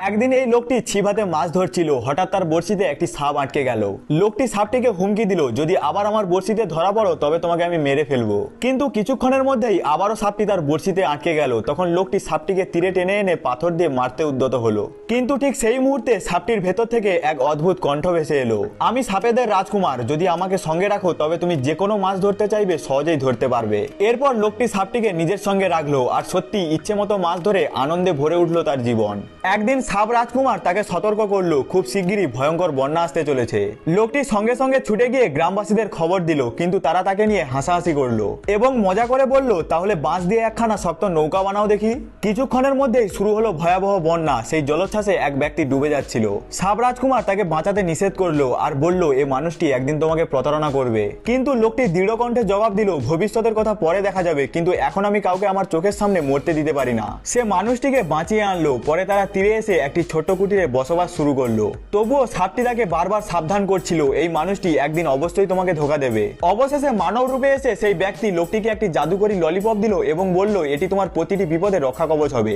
একদিন এই লোকটি ছিপ হাতে মাছ ধরছিল, হঠাৎ তার বড়শিতে একটি সাপ আটকে গেল। লোকটি সাপটিকে হুমকি দিল, যদি আবার আমার বড়শিতে ধরা পড়ো তবে তোমাকে আমি মেরে ফেলবো। কিন্তু কিছুক্ষণের মধ্যেই আবারও সাপটি তার বড়শিতে আটকে গেল। তখন লোকটি সাপটিকে তীরে টেনে এনে পাথর দিয়ে মারতে উদ্যত হলো। কিন্তু ঠিক সেই মুহূর্তে সাপটির ভেতর থেকে এক অদ্ভুত কণ্ঠ ভেসে এলো, আমি সাপেদের রাজকুমার, যদি আমাকে সঙ্গে রাখো তবে তুমি যে কোনো মাছ ধরতে চাইবে সহজেই ধরতে পারবে। এরপর লোকটি সাপটিকে নিজের সঙ্গে রাখলো, আর সত্যি ইচ্ছে মতো মাছ ধরে আনন্দে ভরে উঠলো তার জীবন। একদিন সাপ রাজকুমার তাকে সতর্ক করলো, খুব শিগগিরই ভয়ঙ্কর বন্যা আসতে চলেছে। লোকটি সঙ্গে সঙ্গে ছুটে গিয়ে গ্রামবাসীদের খবর দিল, কিন্তু তারা তাকে নিয়ে হাসাহাসি করলো এবং মজা করে বলল, তাহলে বাঁশ দিয়ে একখানা শক্ত নৌকা বানাও দেখি। কিছুক্ষণের মধ্যেই শুরু হলো ভয়াবহ বন্যা। সেই জলোচ্ছ্বাসে এক ব্যক্তি ডুবে যাচ্ছিল। সাপ রাজকুমার তাকে বাঁচাতে নিষেধ করলো আর বলল, এ মানুষটি একদিন তোমাকে প্রতারণা করবে। কিন্তু লোকটি দৃঢ় কণ্ঠে জবাব দিল, ভবিষ্যতের কথা পরে দেখা যাবে, কিন্তু এখন আমি কাউকে আমার চোখের সামনে মরতে দিতে পারি না। সে মানুষটিকে বাঁচিয়ে আনলো। পরে তারা তীরে এসে একটি ছোট্ট কুটিরে বসবাস শুরু করলো। তবুও সাপটি তাকে বারবার সাবধান করছিল, এই মানুষটি একদিন অবশ্যই তোমাকে ধোঁকা দেবে। অবশেষে মানব রূপে এসে সেই ব্যক্তি লোকটিকে একটি জাদুকরী ললিপপ দিল এবং বলল, এটি তোমার প্রতিটি বিপদে রক্ষা কবচ হবে।